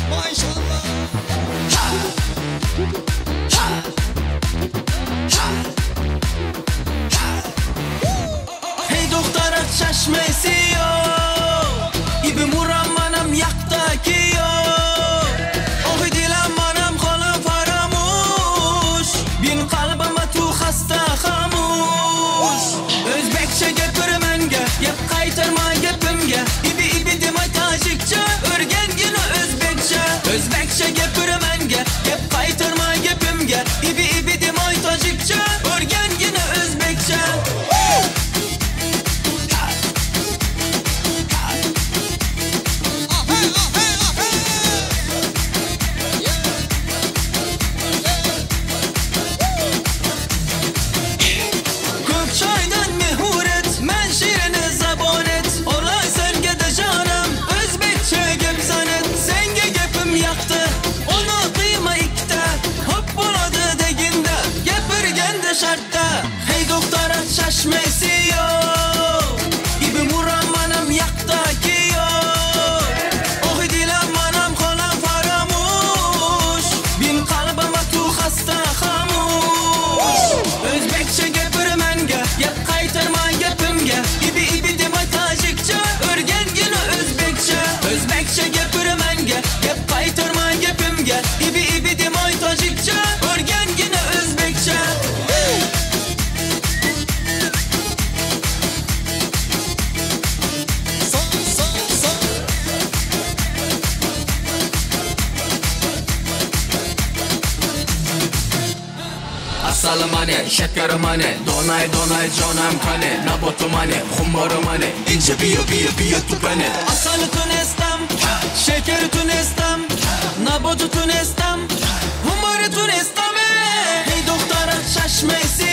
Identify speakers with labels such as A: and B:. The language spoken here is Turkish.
A: Maşallah.
B: Hey doktora çeşmesi yok, İbi muram manam yaktaki yok. Oh dilam manam kolu paramuş, bin kalbama tu hasta hamuş. Özbekçe gepirmenge, yap kaytarma gepimge. İbi demay tajikçe, örgen yine Özbekçe. Özbekçe gepirmenge, yap kaytarma gepimge. İbi demay tajikçe, örgen yine Özbekçe. Çaydan mehuret, men şirini zabonet. Olay senge de canım, Özbekçe gep zanet. Senge gepim yaktı, onu kıyma ikte. Hop buladı deginde, gepirgen de şartta. Hey doktora çeşmesi yok, İbi muram manam yaktaki yok. Oh dilam manam kolan faramuş, bin kalbama tu hasta hamuş. Özbekçe gepirmenge, yap kaytarma gepimge. İbi demay tajikçe, örgen yine Özbekçe. Özbekçe gepirmenge, yap kaytarma gepimge. İbi demay tajikçe, örgen yine Özbekçe. Asalım hani, şekerim hani, donay canım kane. Nabotum hani, humorum hani, ince biyo tupane. Asalı tunestam, şekeri tunestam, nabotu tunestam, humoru tunestam. Hey doktora çeşmesi